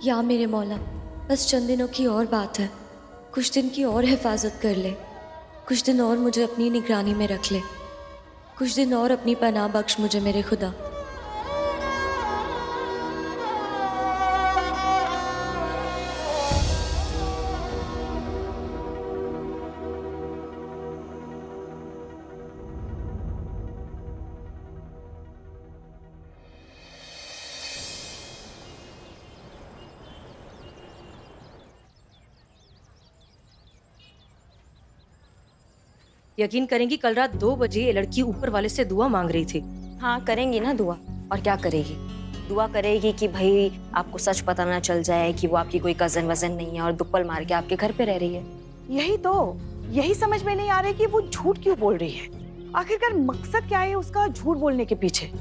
या मेरे मौला, बस चंद दिनों की और बात है। कुछ दिन की और हिफाजत कर ले, कुछ दिन और मुझे अपनी निगरानी में रख ले, कुछ दिन और अपनी पनाह बख्श मुझे मेरे खुदा। यकीन करेंगी, कल रात 2 बजे ये लड़की ऊपर वाले से दुआ मांग रही थी। हाँ करेंगी ना दुआ, और क्या करेगी? दुआ करेगी कि भाई आपको सच पता ना चल जाए कि वो आपकी कोई कजन वजन नहीं है और दुप्पल मार के आपके घर पे रह रही है। यही समझ में नहीं आ रही कि वो झूठ क्यों बोल रही है। आखिरकार मकसद क्या है उसका झूठ बोलने के पीछे?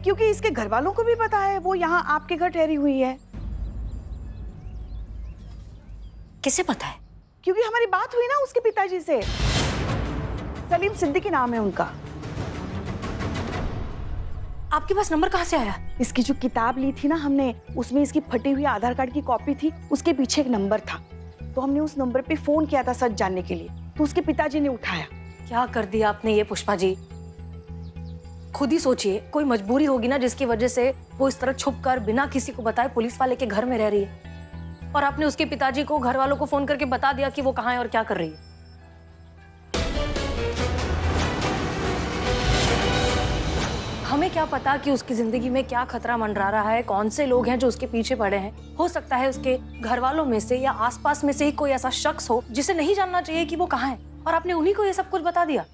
क्योंकि इसके घर वालों को भी पता है वो यहाँ आपके घर ठहरी हुई है। किसे पता है? क्योंकि हमारी बात हुई ना उसके पिताजी से। सलीम सिद्दीकी नाम है उनका। आपके पास नंबर कहाँ से आया? इसकी जो किताब ली थी ना हमने, उसमें इसकी फटी हुई आधार कार्ड की कॉपी थी, उसके पीछे एक नंबर था। तो हमने उस नंबर पे फोन किया था सच जानने के लिए, तो उसके पिताजी ने उठाया। क्या कर दिया आपने ये पुष्पा जी? खुद ही सोचिए, कोई मजबूरी होगी ना जिसकी वजह से वो इस तरह छुप कर बिना किसी को बताए पुलिस वाले के घर में रह रही है, और आपने उसके पिताजी को, घर वालों को फोन करके बता दिया कि वो कहाँ है और क्या कर रही है। हमें क्या पता कि उसकी जिंदगी में क्या खतरा मंडरा रहा है, कौन से लोग हैं जो उसके पीछे पड़े हैं। हो सकता है उसके घर वालों में से या आसपास में से ही कोई ऐसा शख्स हो जिसे नहीं जानना चाहिए कि वो कहाँ है, और आपने उन्हीं को ये सब कुछ बता दिया।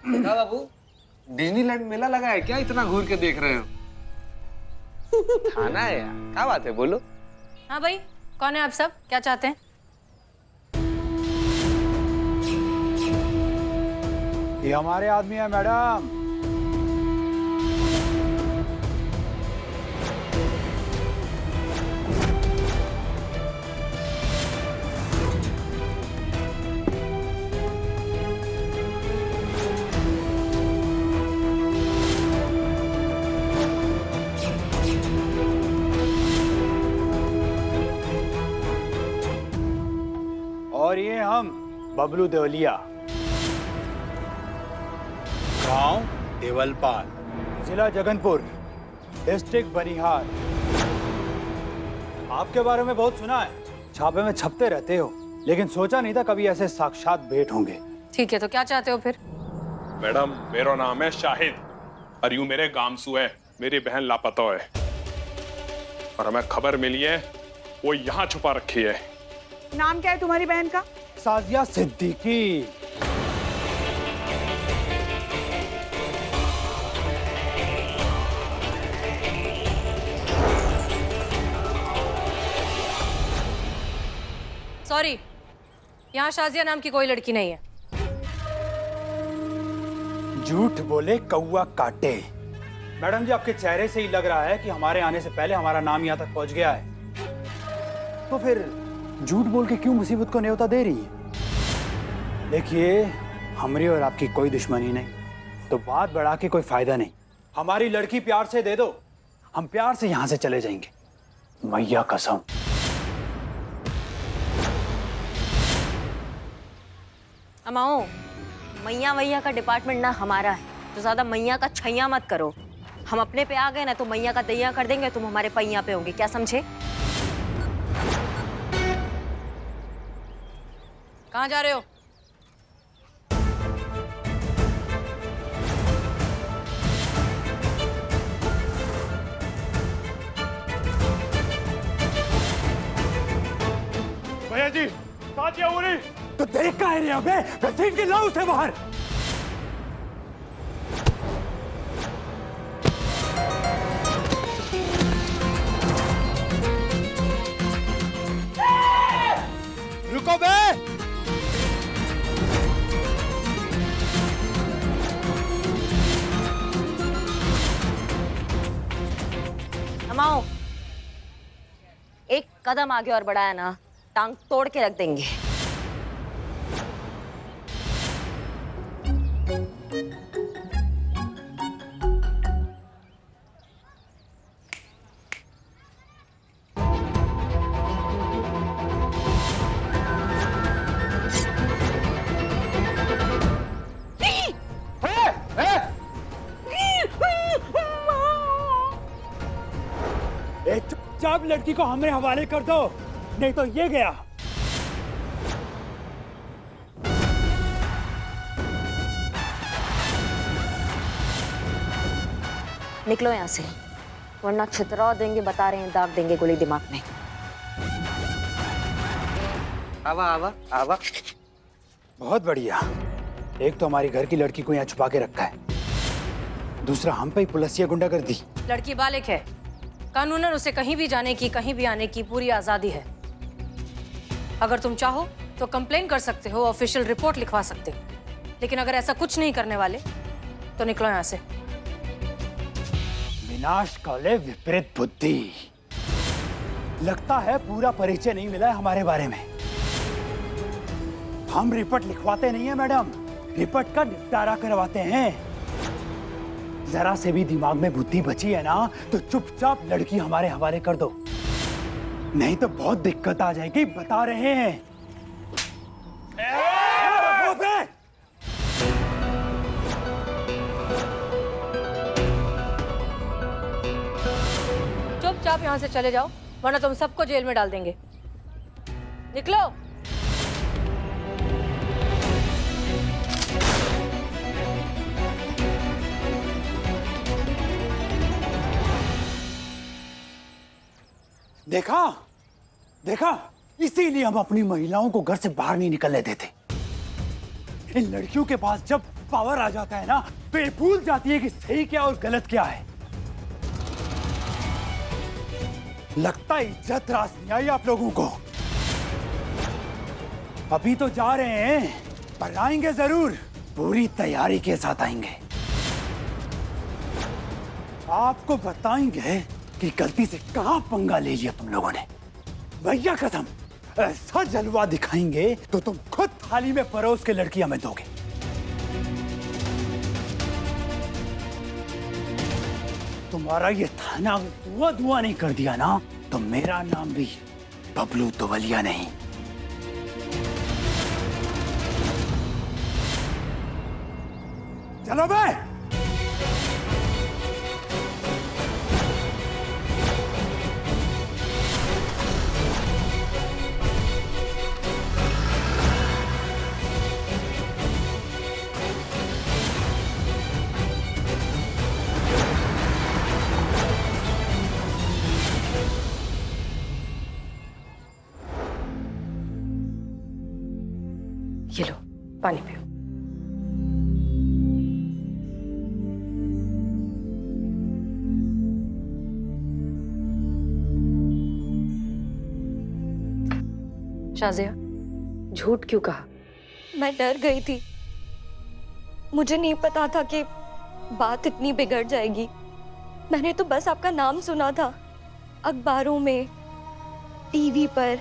क्या बाबू, डिज्नीलैंड मेला लगा है क्या? इतना घूर के देख रहे हो? थाना है यार, क्या बात है, बोलो। हाँ भाई, कौन है आप सब, क्या चाहते हैं? ये हमारे आदमी है मैडम। और ये हम बबलू देवलिया, गांव देवलपाल, जिला जगनपुर, डिस्ट्रिक्ट बनिहार। आपके बारे में बहुत सुना है, छापे में छपते रहते हो, लेकिन सोचा नहीं था कभी ऐसे साक्षात भेंट होंगे। ठीक है, तो क्या चाहते हो फिर? मैडम, मेरा नाम है शाहिद और यूं मेरे गामसू है। मेरी बहन लापता है और हमें खबर मिली है वो यहाँ छुपा रखी है। नाम क्या है तुम्हारी बहन का? साजिया सिद्दीकी। सॉरी, यहाँ शाजिया नाम की कोई लड़की नहीं है। झूठ बोले कौवा काटे। मैडम जी, आपके चेहरे से ही लग रहा है कि हमारे आने से पहले हमारा नाम यहाँ तक पहुंच गया है। तो फिर झूठ बोल के क्यों मुसीबत को न्योता दे रही है? देखिए, हमारी और आपकी कोई दुश्मनी नहीं, तो बात बढ़ा के कोई फायदा नहीं। हमारी लड़की प्यार से दे दो, हम प्यार से यहाँ से चले जाएंगे, मैया कसम। अमाओ, मैया वैया का डिपार्टमेंट ना हमारा है, तो ज्यादा मैया का छैया मत करो। हम अपने पे आ गए ना तो मैया का दैया कर देंगे, तुम हमारे पैया पे होंगे, क्या समझे? कहाँ जा रहे हो? भैया जी, साजिया हो रही तो देख का है अबे, घसीट के लाओ उसे बाहर। कदम आगे और बढ़ाया ना, टांग तोड़ के रख देंगे। ए, चुपचाप लड़की को हमारे हवाले कर दो, नहीं तो ये गया। निकलो यहाँ से, वरना छितरा देंगे, बता रहे हैं, दाग देंगे गोली दिमाग में। आवा आवा आवा। बहुत बढ़िया। एक तो हमारी घर की लड़की को यहाँ छुपा के रखा है, दूसरा हम पे ही पुलिसिया गुंडागर्दी। लड़की बालिग है, कानूनन उसे कहीं भी जाने की, कहीं भी आने की पूरी आजादी है। अगर तुम चाहो तो कंप्लेन कर सकते हो, ऑफिशियल रिपोर्ट लिखवा सकते हो, लेकिन अगर ऐसा कुछ नहीं करने वाले तो निकलो यहाँ से। विनाश काले विपरीत बुद्धि। लगता है पूरा परिचय नहीं मिला है हमारे बारे में। हम रिपोर्ट लिखवाते नहीं है मैडम, रिपोर्ट का निपटारा करवाते हैं। जरा से भी दिमाग में बुद्धि बची है ना तो चुपचाप लड़की हमारे हवाले कर दो, नहीं तो बहुत दिक्कत आ जाएगी, बता रहे हैं। चुपचाप यहाँ से चले जाओ, वरना तुम सबको जेल में डाल देंगे। निकलो। देखा देखा, इसीलिए हम अपनी महिलाओं को घर से बाहर नहीं निकलने देते। इन लड़कियों के पास जब पावर आ जाता है ना तो ये भूल जाती है कि सही क्या और गलत क्या है। लगता है इज्जत रास नहीं आई आप लोगों को। अभी तो जा रहे हैं, पर आएंगे जरूर, पूरी तैयारी के साथ आएंगे। आपको बताएंगे कि गलती से कहां पंगा ले लिया तुम लोगों ने। भैया कसम, ऐसा जलवा दिखाएंगे तो तुम खुद थाली में परोस के लड़की हमें दोगे। तुम्हारा ये थाना धुआं धुआं नहीं कर दिया ना तो मेरा नाम भी बबलू तोवलिया नहीं। चलो बे। ये लो, पानी पियो। शाजिया, झूठ क्यों कहा? मैं डर गई थी, मुझे नहीं पता था कि बात इतनी बिगड़ जाएगी। मैंने तो बस आपका नाम सुना था, अखबारों में, टीवी पर,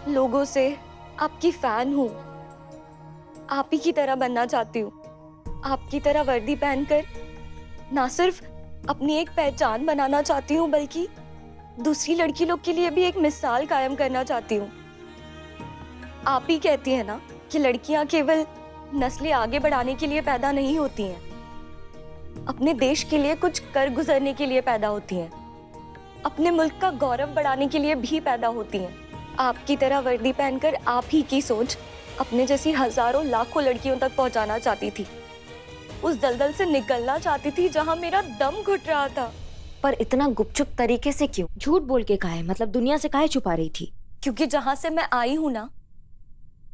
लोगों से। आपकी फैन हूँ, आप ही की तरह बनना चाहती हूँ। आपकी तरह वर्दी पहनकर ना सिर्फ अपनी एक पहचान बनाना चाहती हूँ, बल्कि दूसरी लड़की लोग के लिए भी एक मिसाल कायम करना चाहती हूँ। आप ही कहती है ना कि लड़कियां केवल नस्लें आगे बढ़ाने के लिए पैदा नहीं होती हैं, अपने देश के लिए कुछ कर गुजरने के लिए पैदा होती हैं, अपने मुल्क का गौरव बढ़ाने के लिए भी पैदा होती हैं। आपकी तरह वर्दी पहनकर आप ही की सोच अपने जैसी हजारों लाखों लड़कियों तक पहुंचाना चाहती थी। उस दलदल से निकलना चाहती थी जहां मेरा दम घुट रहा था। पर इतना गुपचुप तरीके से क्यों? झूठ बोल के काहे? मतलब दुनिया से काहे छुपा रही थी? क्योंकि जहां से मैं आई हूं ना,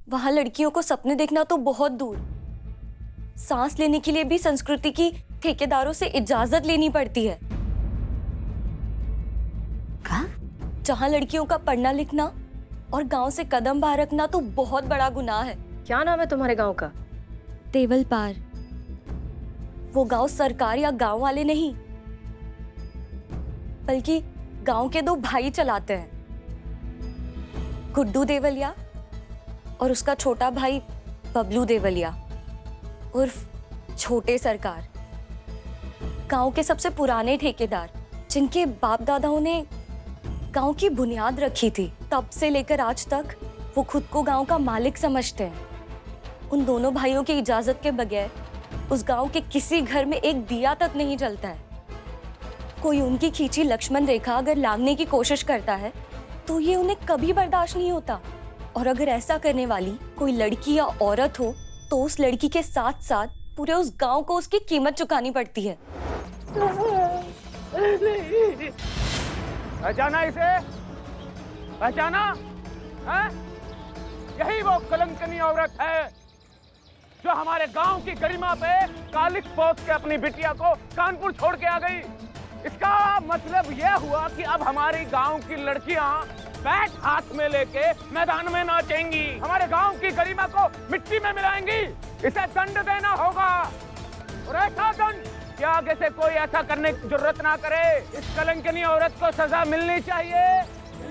वहां लड़कियों को सपने देखना तो बहुत दूर, सांस लेने के लिए भी संस्कृति की ठेकेदारों से इजाजत लेनी पड़ती है। जहां लड़कियों का पढ़ना लिखना और गांव से कदम बाहर रखना तो बहुत बड़ा गुनाह है। क्या नाम है तुम्हारे गांव का? तेवल पार। वो गांव सरकार या गांव वाले नहीं, बल्कि गांव के दो भाई चलाते हैं। गुड्डू देवलिया और उसका छोटा भाई बबलू देवलिया उर्फ छोटे सरकार, गांव के सबसे पुराने ठेकेदार, जिनके बाप दादाओं ने गांव की बुनियाद रखी थी। तब से लेकर आज तक वो खुद को गांव का मालिक समझते हैं। उन दोनों भाइयों की इजाजत के बगैर उस गांव के किसी घर में एक दिया तक नहीं जलता है। कोई उनकी खींची लक्ष्मण रेखा अगर लांघने की कोशिश करता है तो ये उन्हें कभी बर्दाश्त नहीं होता। और अगर ऐसा करने वाली कोई लड़की या औरत हो तो उस लड़की के साथ साथ पूरे उस गांव को उसकी कीमत चुकानी पड़ती है। पहचाना इसे? पहचाना है? यही वो कलंकनी औरत है जो हमारे गांव की गरिमा पे कालिक पोत के अपनी बिटिया को कानपुर छोड़ के आ गई। इसका मतलब यह हुआ कि अब हमारी गांव की लड़कियां बैट हाथ में लेके मैदान में नाचेंगी, हमारे गांव की गरिमा को मिट्टी में मिलाएंगी। इसे दंड देना होगा और ऐसा दंड कि आगे से कोई ऐसा करने की जरूरत ना करे। इस कलंकनी औरत को सजा मिलनी चाहिए,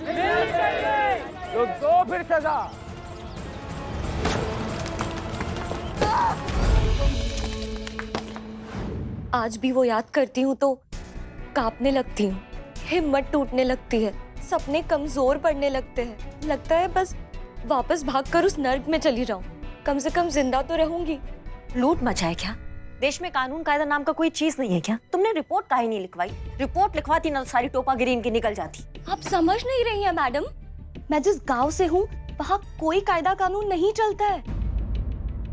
मिलनी चाहिए। तो दो फिर सजा। आज भी वो याद करती हूँ तो कांपने लगती हूँ, हिम्मत टूटने लगती है, सपने कमजोर पड़ने लगते हैं। लगता है बस वापस भागकर उस नर्क में चली जाऊं, कम से कम जिंदा तो रहूंगी। लूट मचा है क्या? देश में कानून कायदा नाम का कोई चीज नहीं है क्या? तुमने रिपोर्ट काहे नहीं लिखवाई? रिपोर्ट लिखवाती ना तो सारी टोपागिरी इनकी निकल जाती। आप समझ नहीं रही हैं मैडम, मैं जिस गांव से हूँ वहाँ कोई कायदा कानून नहीं चलता है।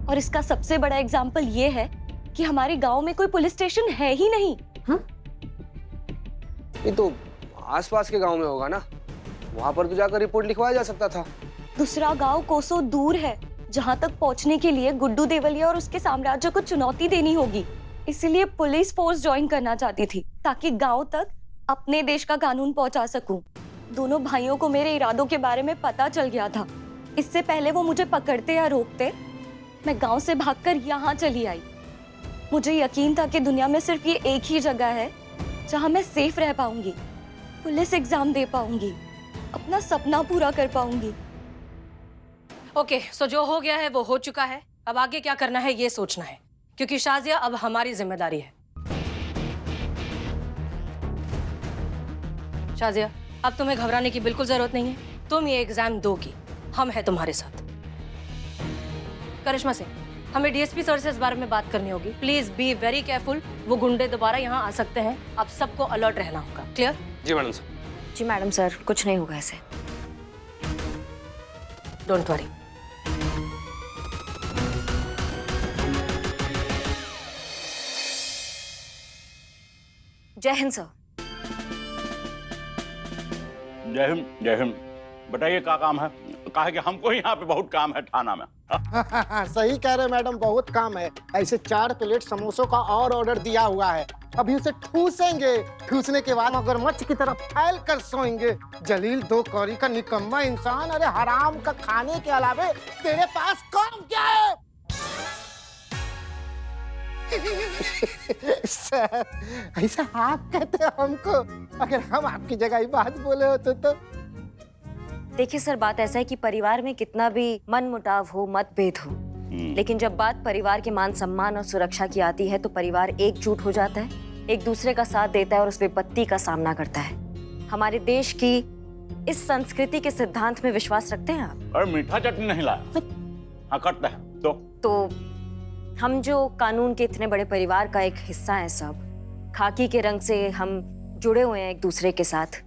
और इसका सबसे बड़ा एग्जाम्पल ये है कि हमारे गांव में कोई पुलिस स्टेशन है ही नहीं। ये तो आसपास के गांव में होगा ना, वहां पर तो जाकर रिपोर्ट लिखवाया जा सकता था। दूसरा गांव कोसों दूर है, जहां तक पहुंचने के लिए गुड्डू देवलिया और उसके साम्राज्य को चुनौती देनी होगी। इसीलिए पुलिस फोर्स ज्वाइन करना चाहती थी ताकि गांव तक अपने देश का कानून पहुंचा सकूं। दोनों भाइयों को मेरे इरादों के बारे में पता चल गया था। इससे पहले वो मुझे पकड़ते या रोकते, मैं गांव से भागकर यहाँ चली आई। मुझे यकीन था कि दुनिया में सिर्फ ये एक ही जगह है जहाँ मैं सेफ रह पाऊंगी, पुलिस एग्जाम दे पाऊंगी, अपना सपना पूरा कर पाऊंगी। ओके, सो जो हो गया है वो हो चुका है। अब आगे क्या करना है ये सोचना है, क्योंकि शाजिया अब हमारी जिम्मेदारी है। शाजिया, अब तुम्हें घबराने की बिल्कुल जरूरत नहीं है। तुम ये एग्जाम दोगी, हम हैं तुम्हारे साथ। करिश्मा सिंह, हमें डीएसपी सर से इस बारे में बात करनी होगी। प्लीज बी वेरी केयरफुल, वो गुंडे दोबारा यहाँ आ सकते हैं। आप सबको अलर्ट रहना होगा। क्लियर? जी मैडम सर। जी मैडम सर, कुछ नहीं होगा ऐसे। Don't worry. जय हिंद सर। जय हिंद, जय हिंद। बताइए क्या काम है? कहा है कि हमको यहाँ पे बहुत काम है थाना में। सही कह रहे मैडम, बहुत काम है। ऐसे 4 प्लेट समोसों का और ऑर्डर दिया हुआ है। अभी उसे ठूसेंगे, ठूसने के बाद मगरमच्छ की तरफ फैल कर सोएंगे। जलील 2 कौड़ी का निकम्मा इंसान, अरे हराम का खाने के अलावे तेरे पास काम क्या है? सर, ऐसा आप कहते हमको? अगर हम आपकी जगह ही बात बोले होते तो। देखिए सर, बात ऐसा है कि परिवार में कितना भी मनमुटाव हो, मतभेद हो, लेकिन जब बात परिवार के मान सम्मान और सुरक्षा की आती है तो परिवार एकजुट हो जाता है, एक दूसरे का साथ देता है और उस विपत्ति का सामना करता है। हमारे देश की इस संस्कृति के सिद्धांत में विश्वास रखते हैं आप? और मीठा चटनी नहीं लाया? हाँ करता है तो हम जो कानून के इतने बड़े परिवार का एक हिस्सा है, सब खाकी के रंग से हम जुड़े हुए हैं एक दूसरे के साथ,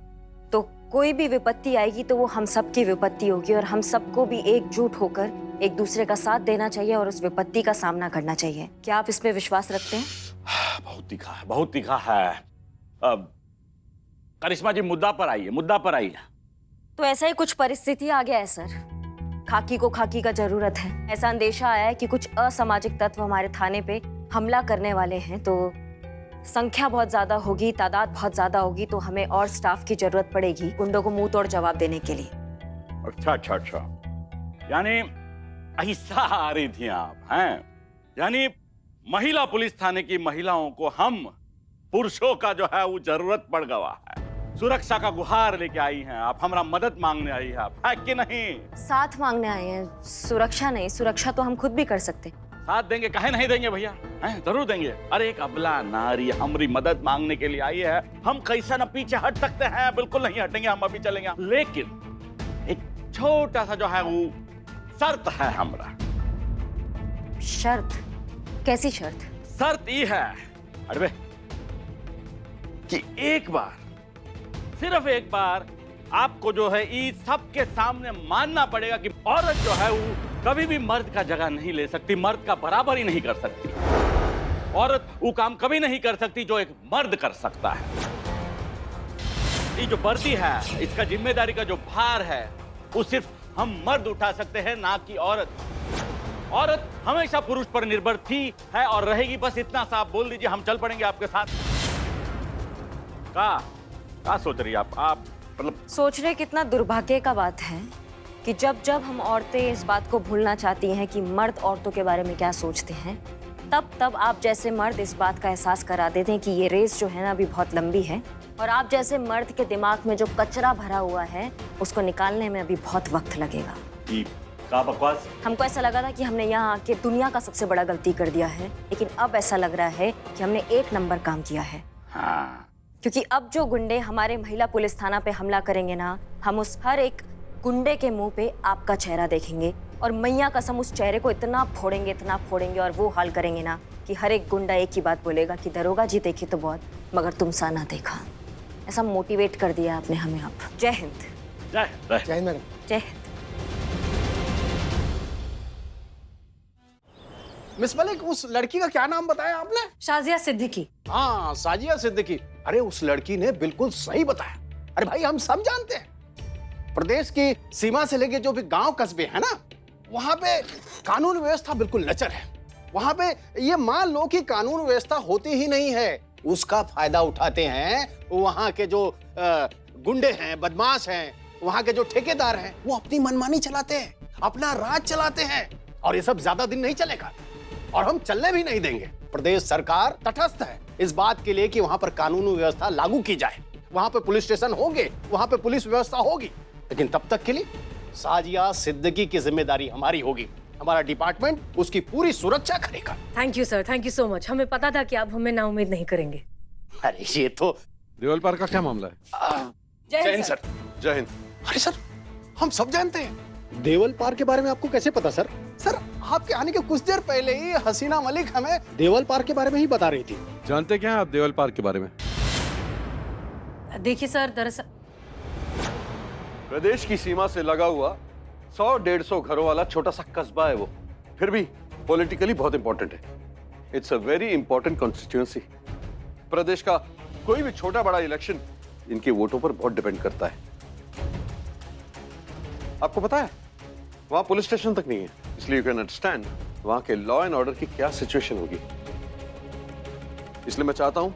तो कोई भी विपत्ति आएगी तो वो हम सब की विपत्ति होगी और हम सबको भी एकजुट होकर एक दूसरे का साथ देना चाहिए और उस विपत्ति का सामना करना चाहिए। क्या आप इसमें विश्वास रखते हैं? बहुत तीखा है, बहुत तीखा है। अब करिश्मा जी मुद्दा पर आइए, मुद्दा पर आइए। तो ऐसा ही कुछ परिस्थिति आ गया है सर, खाकी को खाकी का जरूरत है। ऐसा अंदेशा आया है कि कुछ असामाजिक तत्व हमारे थाने पे हमला करने वाले हैं, तो संख्या बहुत ज्यादा होगी, तादाद बहुत ज्यादा होगी, तो हमें और स्टाफ की जरूरत पड़ेगी गुंडों को मुंह तोड़ जवाब देने के लिए। अच्छा अच्छा अच्छा, यानी ऐसा आ रही थी आप हैं? यानी महिला पुलिस थाने की महिलाओं को हम पुरुषों का जो है वो जरूरत पड़ गया है। सुरक्षा का गुहार लेके आई हैं आप, हमारा मदद मांगने आई है आप, है कि नहीं? साथ मांगने आए हैं, सुरक्षा नहीं। सुरक्षा तो हम खुद भी कर सकते। साथ देंगे, काहे नहीं देंगे भैया, हैं? जरूर देंगे। अरे एक अबला नारी हमारी मदद मांगने के लिए आई है, हम कैसा न पीछे हट सकते हैं? बिल्कुल नहीं हटेंगे, हम अभी चलेंगे। लेकिन एक छोटा सा जो है वो शर्त है हमारा। शर्त? कैसी शर्त? शर्त ये है अरे कि एक बार, सिर्फ एक बार आपको जो है इस सबके सामने मानना पड़ेगा कि औरत जो है वो कभी भी मर्द का जगह नहीं ले सकती, मर्द का बराबर ही नहीं कर सकती। औरत वो काम कभी नहीं कर सकती जो एक मर्द कर सकता है। ये जो वर्दी है, इसका जिम्मेदारी का जो भार है वो सिर्फ हम मर्द उठा सकते हैं, ना कि औरत। औरत हमेशा पुरुष पर निर्भर थी, है और रहेगी। बस इतना सा आप बोल दीजिए, हम चल पड़ेंगे आपके साथ। क्या सोच रही आप मतलब? सोच रहे कितना दुर्भाग्य का बात है कि जब जब हम औरतें इस बात को भूलना चाहती हैं कि मर्द औरतों के बारे में क्या सोचते हैं, तब तब आप जैसे मर्द इस बात का एहसास करा देते हैं कि ये रेस जो है ना अभी बहुत लंबी है, और आप जैसे मर्द के दिमाग में जो कचरा भरा हुआ है उसको निकालने में अभी बहुत वक्त लगेगा। क्या बकवास? हमको ऐसा लगा था कि हमने यहाँ आके दुनिया का सबसे बड़ा गलती कर दिया है, लेकिन अब ऐसा लग रहा है कि हमने 1 नंबर काम किया है। हाँ। क्योंकि अब जो गुंडे हमारे महिला पुलिस थाना पे हमला करेंगे ना, हम उस हर एक गुंडे के मुंह पे आपका चेहरा देखेंगे, और मैया कसम उस चेहरे को इतना फोड़ेंगे और वो हाल करेंगे ना कि हर एक गुंडा एक ही बात बोलेगा कि दरोगा जी देखी तो बहुत, मगर तुम सा ना देखा। ऐसा मोटिवेट कर दिया आपने हमें। आप जय हिंद। जय जय मैडम। जय हिंद। मिस मलिक, उस लड़की का क्या नाम बताया आपने? शाजिया सिद्दीकी। हाँ, साजिया सिद्दीकी। अरे उस लड़की ने बिल्कुल सही बताया। अरे भाई, हम सब जानते हैं प्रदेश की सीमा से लेके जो भी गांव कस्बे हैं ना, वहां पे कानून व्यवस्था बिल्कुल लचर है। वहां पे ये मान लो कि कानून व्यवस्था होती ही नहीं है, उसका फायदा उठाते हैं वहां के जो गुंडे हैं, बदमाश हैं, वहां के जो ठेकेदार हैं, वो अपनी मनमानी चलाते हैं, अपना राज चलाते हैं, और ये सब ज्यादा दिन नहीं चलेगा, और हम चलने भी नहीं देंगे। प्रदेश सरकार तटस्थ है इस बात के लिए कि वहां पर कानून व्यवस्था लागू की जाए, वहां पे पुलिस स्टेशन होंगे, वहां पे पुलिस व्यवस्था होगी, लेकिन तब तक के लिए साजिया सिद्दीकी की जिम्मेदारी हमारी होगी। हमारा डिपार्टमेंट उसकी पूरी सुरक्षा करेगा। Thank you sir, thank you so much. हमें पता था कि आप हमें नाउम्मीद नहीं करेंगे। अरे ये तो देवल पार्क का क्या मामला है? जय हिंद सर। जय हिंद। अरे सर, हम सब जानते हैं देवल पार्क के बारे में। आपको कैसे पता सर? सर, आपके आने के कुछ देर पहले ही हसीना मलिक हमें देवल पार्क के बारे में ही बता रही थी। जानते क्या हैं आप देवल पार्क के बारे में? देखिए सर, दरअसल प्रदेश की सीमा से लगा हुआ 100-150 घरों वाला छोटा सा कस्बा है वो, फिर भी पॉलिटिकली बहुत इंपॉर्टेंट है। It's a very important constituency. प्रदेश का कोई भी छोटा बड़ा इलेक्शन इनके वोटों पर बहुत डिपेंड करता है। आपको पता है वहां पुलिस स्टेशन तक नहीं है, इसलिए यू कैन अंडरस्टैंड वहां के लॉ एंड ऑर्डर की क्या सिचुएशन होगी। इसलिए मैं चाहता हूं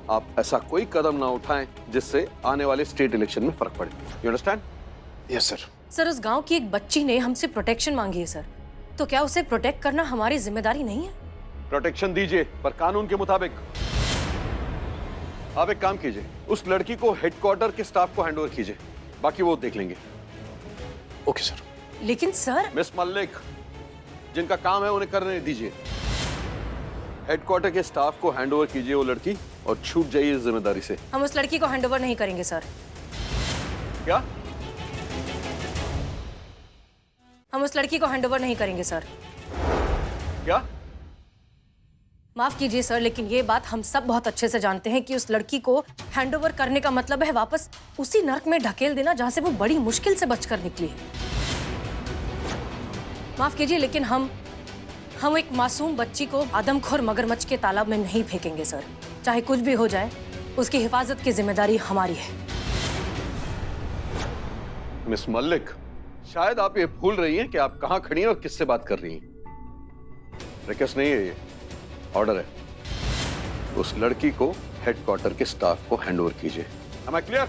आप ऐसा कोई कदम ना उठाएं जिससे आने वाले स्टेट इलेक्शन में फर्क पड़े। You understand? Yes sir. Sir, उस गांव की एक बच्ची ने हमसे प्रोटेक्शन मांगी है सर, तो क्या उसे प्रोटेक्ट करना हमारी जिम्मेदारी नहीं है? प्रोटेक्शन दीजिए, पर कानून के मुताबिक। आप एक काम कीजिए, उस लड़की को हेडक्वार्टर के स्टाफ को हैंडओवर कीजिए, बाकी वो देख लेंगे। Okay sir. लेकिन सर, मिस मल्लिक, जिनका काम है उन्हें करने दीजिए। हेडक्वार्टर के स्टाफ को हैंडओवर कीजिए वो लड़की, और छूट जाइए इस जिम्मेदारी से। हम उस लड़की को हैंडओवर नहीं करेंगे सर। क्या? हम उस लड़की को हैंडओवर नहीं करेंगे सर। क्या? माफ कीजिए सर, लेकिन ये बात हम सब बहुत अच्छे से जानते हैं कि उस लड़की को हैंडओवर करने का मतलब है वापस उसी नर्क में ढकेल देना जहां से वो बड़ी मुश्किल से बचकर निकली है। माफ कीजिए, लेकिन हम एक मासूम बच्ची को आदमखोर मगरमच्छ के तालाब में नहीं फेंकेंगे सर। चाहे कुछ भी हो जाए, उसकी हिफाजत की जिम्मेदारी हमारी है। मिस मल्लिक, शायद आप ये भूल रही हैं कि आप कहां खड़ी हैं और किससे बात कर रही हैं। रिक्वेस्ट नहीं है, ये ऑर्डर है। उस लड़की को हेडक्वार्टर के स्टाफ को हैंडओवर कीजिए। Am I clear?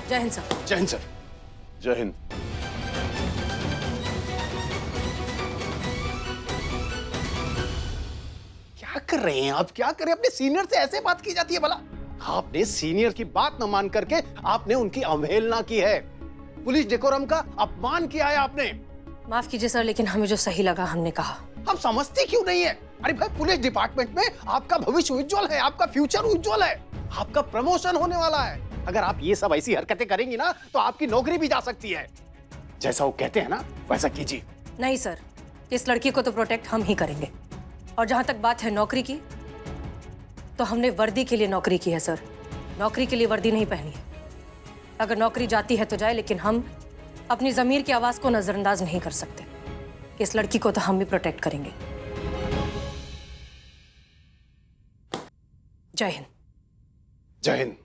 जय हिंद सर। जय हिंद सर। जय हिंद। क्या कर रहे हैं आप? क्या करें? अपने सीनियर से ऐसे बात की जाती है भला? आपने सीनियर की बात न मान करके आपने उनकी अवहेलना की है, पुलिस डेकोरम का अपमान किया है आपने। माफ कीजिए सर, लेकिन हमें जो सही लगा हमने कहा। हम समझती क्यों नहीं है? अरे भाई, पुलिस डिपार्टमेंट में आपका भविष्य उज्जवल है, आपका फ्यूचर उज्जवल है, आपका प्रमोशन होने वाला है। अगर आप ये सब ऐसी हरकतें करेंगी ना तो आपकी नौकरी भी जा सकती है। जैसा वो कहते हैं ना वैसा कीजिए। नहीं सर, इस लड़की को तो प्रोटेक्ट हम ही करेंगे। और जहां तक बात है नौकरी की, तो हमने वर्दी के लिए नौकरी की है सर, नौकरी के लिए वर्दी नहीं पहनी है। अगर नौकरी जाती है तो जाए, लेकिन हम अपनी जमीर की आवाज को नजरअंदाज नहीं कर सकते। इस लड़की को तो हम भी प्रोटेक्ट करेंगे। जय हिंद। जय हिंद।